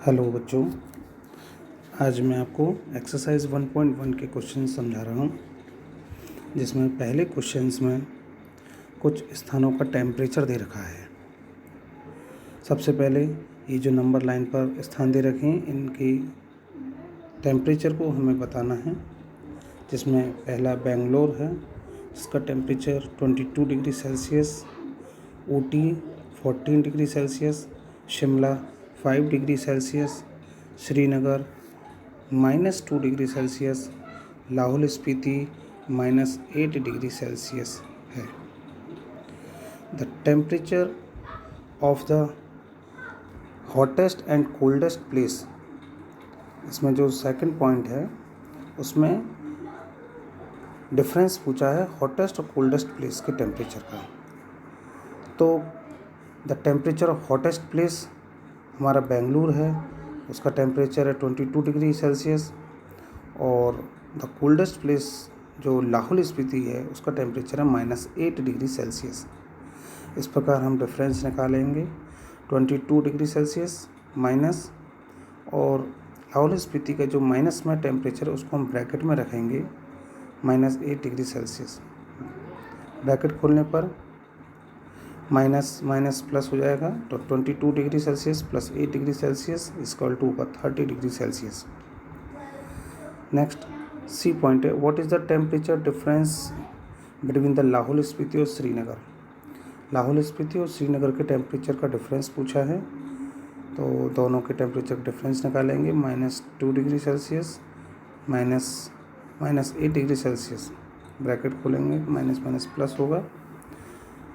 Hello बच्चों, आज मैं आपको एक्सरसाइज 1.1 के क्वेश्चन समझा रहा हूँ, जिसमें पहले क्वेश्चंस में कुछ स्थानों का टेम्परेचर दे रखा है। सबसे पहले ये जो नंबर लाइन पर स्थान दे रखे हैं, इनकी टेम्परेचर को हमें बताना है, जिसमें पहला बेंगलोर है, इसका temperature 22 degree Celsius, Ooty 14 degree Celsius, Shimla 5 degree Celsius, Srinagar -2 degree Celsius, Lahaul Spiti -8 degree Celsius है। The temperature of the hottest and coldest place, इसमें जो सेकंड पॉइंट है उसमें डिफरेंस पूछा है हॉटेस्ट और कोल्डेस्ट प्लेस के टेम्परेचर का। तो the temperature of hottest place हमारा बेंगलुरु है, उसका टेम्परेचर है 22 डिग्री सेल्सियस, और द कोल्डेस्ट प्लेस जो लाहौल स्पीति है उसका टेम्परेचर है -8 डिग्री सेल्सियस। इस प्रकार हम डिफरेंस निकालेंगे 22 डिग्री सेल्सियस माइनस, और लाहौल स्पीति का जो माइनस में टेम्परेचर है उसको हम ब्रैकेट में रखेंगे -8 डिग्री सेल्सियस। ब्रैकेट खोलने पर माइनस माइनस प्लस हो जाएगा, तो 22 degree Celsius plus 8 degree Celsius equal to होगा 30 degree Celsius. Next C point है, what is the temperature difference between the Lahaul Spiti और श्रीनगर। लाहौल स्पीति और श्रीनगर के टेम्परेचर का डिफरेंस पूछा है, तो दोनों के टेम्परेचर का डिफरेंस निकालेंगे। -2 degree Celsius -8 degree Celsius, bracket खोलेंगे, माइनस माइनस प्लस होगा,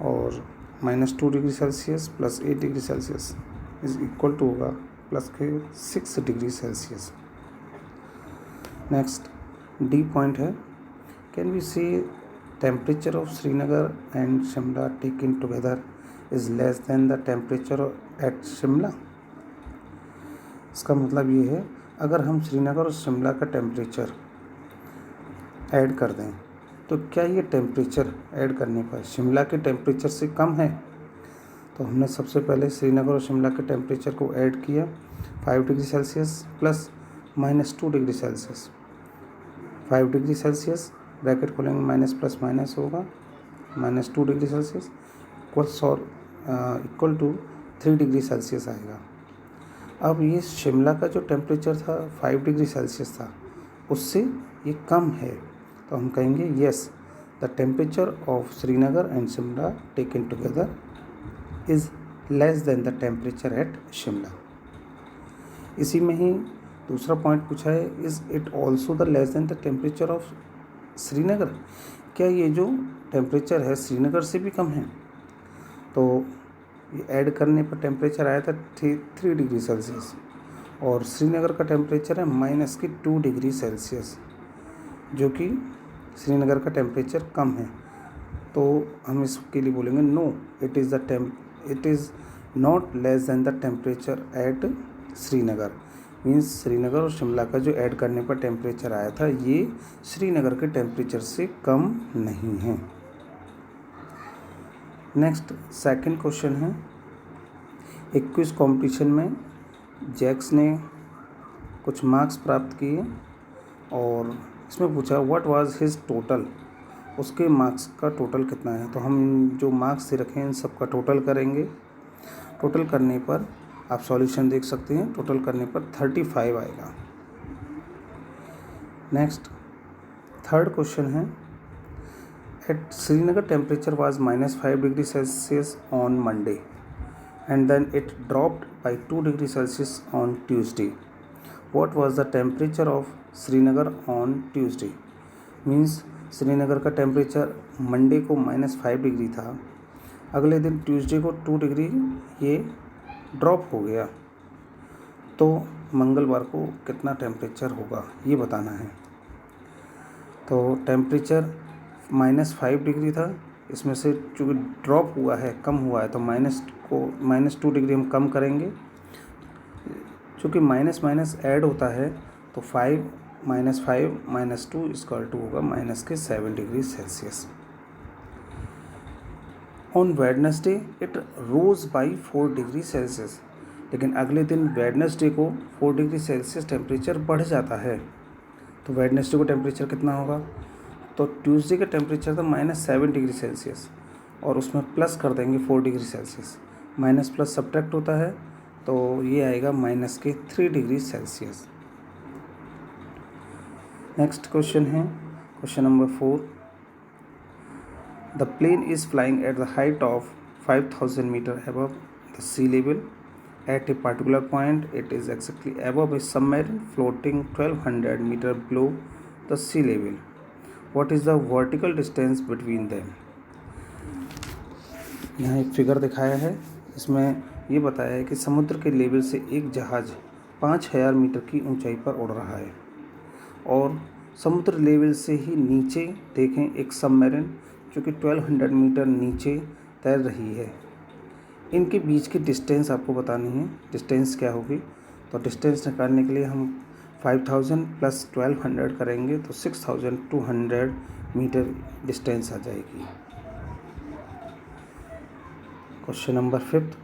और -2 degree Celsius plus 8 degree Celsius is equal to होगा प्लस के 6 degree Celsius. Next D point है, can we see temperature of Srinagar and Shimla taken together is less than the temperature at Shimla. इसका मतलब ये है, अगर हम श्रीनगर और शिमला का टेम्परेचर ऐड कर दें तो क्या ये टेम्परेचर ऐड करने पर शिमला के टेम्परेचर से कम है। तो हमने सबसे पहले श्रीनगर और शिमला के टेम्परेचर को ऐड किया, 5 degree Celsius plus -2 degree Celsius, 5 degree Celsius, bracket खोलेंगे, माइनस प्लस माइनस होगा, -2 degree Celsius equal to 3 degree Celsius आएगा। अब ये शिमला का जो टेम्परेचर था 5 डिग्री सेल्सियस था, उससे ये कम है, तो हम कहेंगे yes the temperature of Srinagar and Shimla taken together is less than the temperature at Shimla. इसी में ही दूसरा पॉइंट पूछा है, is it also the less than the temperature of Srinagar. क्या ये जो टेम्परेचर है श्रीनगर से भी कम है। तो ये ऐड करने पर टेम्परेचर आया था 3 डिग्री सेल्सियस, और श्रीनगर का टेम्परेचर है -2 डिग्री सेल्सियस, जो कि श्रीनगर का टेम्परेचर कम है। तो हम इसके लिए बोलेंगे no, it is not less than the temperature at Srinagar. Means Srinagar और शिमला का जो ऐड करने पर टेम्परेचर आया था, ये श्रीनगर के टेम्परेचर से कम नहीं है। नेक्स्ट सेकंड क्वेश्चन है, एक क्विज कंपटीशन में जैक्स ने कुछ मार्क्स प्राप्त किए, और इसमें पूछा व्हाट वाज हिज टोटल, उसके मार्क्स का टोटल कितना है। तो हम जो मार्क्स दे रखे हैं इन सब का टोटल करेंगे। टोटल करने पर आप सॉल्यूशन देख सकते हैं, टोटल करने पर 35 आएगा। नेक्स्ट थर्ड क्वेश्चन है, at Srinagar temperature was -5 degree Celsius on Monday and then it dropped by 2 degree Celsius on Tuesday. What was the temperature of Srinagar on Tuesday? Means Srinagar का टेम्परेचर मंडे को -5 degree था, अगले दिन Tuesday को 2 degree ये drop हो गया, तो मंगलवार को कितना टेम्परेचर होगा ये बताना है। तो टेम्परेचर -5 डिग्री था, इसमें से चूँकि ड्रॉप हुआ है, कम हुआ है, तो -2 डिग्री हम कम करेंगे। चूँकि माइनस माइनस ऐड होता है, तो 5 - 2 इक्वल टू होगा -7 degree Celsius. On Wednesday it rose by 4 degree Celsius. लेकिन अगले दिन वेडनेसडे को 4 डिग्री सेल्सियस टेम्परेचर बढ़ जाता है। तो वेडनेसडे को टेम्परेचर कितना होगा, तो ट्यूसडे का टेम्परेचर था -7 डिग्री सेल्सियस और उसमें प्लस कर देंगे 4 degree Celsius, minus plus subtract होता है तो ये आएगा -3 डिग्री सेल्सियस। नेक्स्ट क्वेश्चन है question number 4। The plane is flying at the height of 5000 metre above the sea level at a particular point. It is exactly above a submarine floating 1200 meter below the sea level. What is the vertical distance between them? यहाँ एक figure दिखाया है, इसमें ये बताया है कि समुद्र के लेवल से एक जहाज़ 5000 मीटर की ऊंचाई पर उड़ रहा है और समुद्र लेवल से ही नीचे देखें एक सबमरीन जो कि 1200 मीटर नीचे तैर रही है। इनके बीच की डिस्टेंस आपको बतानी है, डिस्टेंस क्या होगी। तो डिस्टेंस निकालने के लिए हम 5000 प्लस 1200 करेंगे तो 6200 मीटर डिस्टेंस आ जाएगी। Question number 5।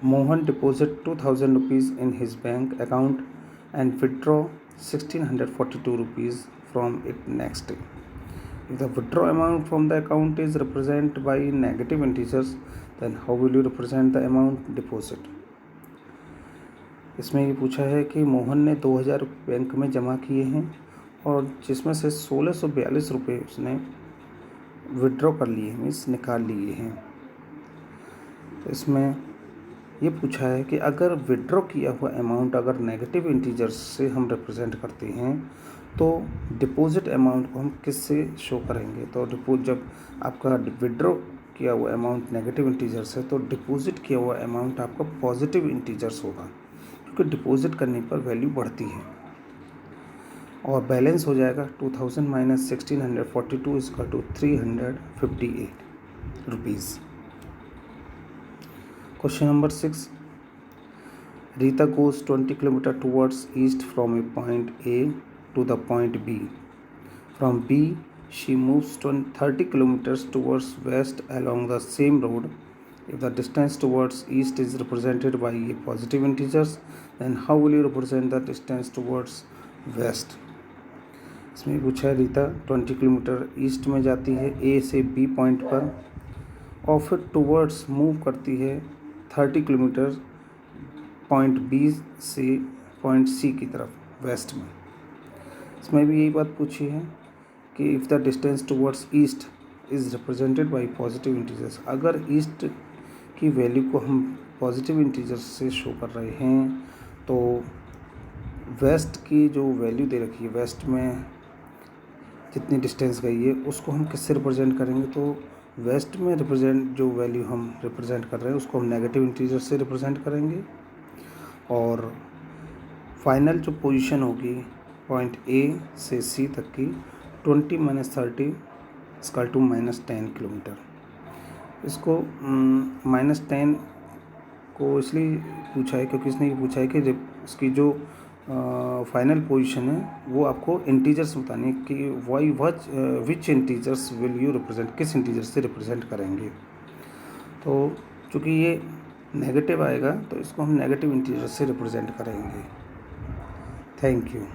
Mohan deposit 2000 rupees in his bank account and withdraw 1642 rupees from it next day. If the withdraw amount from the account is represented by negative integers, then how will you represent the amount deposit? इसमें ये पूछा है कि मोहन ने 2000 bank में जमा किए हैं और जिसमें से 1642 रुपये उसने विड्रॉ कर लिए हैं, मीन्स निकाल लिए हैं। तो इसमें ये पूछा है कि अगर विड्रॉ किया हुआ अमाउंट अगर नेगेटिव इंटीजर्स से हम रिप्रेजेंट करते हैं तो डिपॉजिट अमाउंट को हम किससे शो करेंगे। तो जब आपका विड्रॉ किया हुआ अमाउंट नेगेटिव इंटीजर्स है तो डिपॉजिट किया हुआ अमाउंट आपका पॉजिटिव इंटीजर्स होगा, क्योंकि डिपॉजिट करने पर वैल्यू बढ़ती है और बैलेंस हो जाएगा 2000 minus 1642 equal to 358 rupees. Question number 6। Rita goes 20 kilometre towards east from a point A to the point B. From B, she moves 30 kilometers towards west along the same road. If the distance towards east is represented by a positive integers, then how will you represent the distance towards west? इसमें पूछा है Rita 20 kilometre east में जाती है A से B point पर और फिर टूवर्ड्स मूव करती है 30 किलोमीटर पॉइंट B से पॉइंट C की तरफ वेस्ट में। इसमें भी यही बात पूछी है कि if the distance towards east is represented by positive integers, अगर ईस्ट की वैल्यू को हम पॉजिटिव इंटीजर्स से शो कर रहे हैं तो वेस्ट की जो वैल्यू दे रखी है, वेस्ट में जितनी डिस्टेंस गई है उसको हम किससे रिप्रेजेंट करेंगे। तो वेस्ट में रिप्रेजेंट जो वैल्यू हम रिप्रेजेंट कर रहे हैं उसको हम नेगेटिव इंटीजर्स से रिप्रेजेंट करेंगे और फाइनल जो पोजीशन होगी पॉइंट ए से सी तक की 20 माइनस 30 इक्वल टू -10 किलोमीटर। इसको -10 को इसलिए पूछा है क्योंकि इसने ये पूछा है कि इसकी जो फाइनल पोजीशन है वो आपको इंटीजर्स बतानी है कि विच इंटीजर्स विल यू रिप्रेजेंट, किस इंटीजर से रिप्रेजेंट करेंगे। तो चूँकि ये नेगेटिव आएगा तो इसको हम नेगेटिव इंटीजर से रिप्रेजेंट करेंगे। Thank you.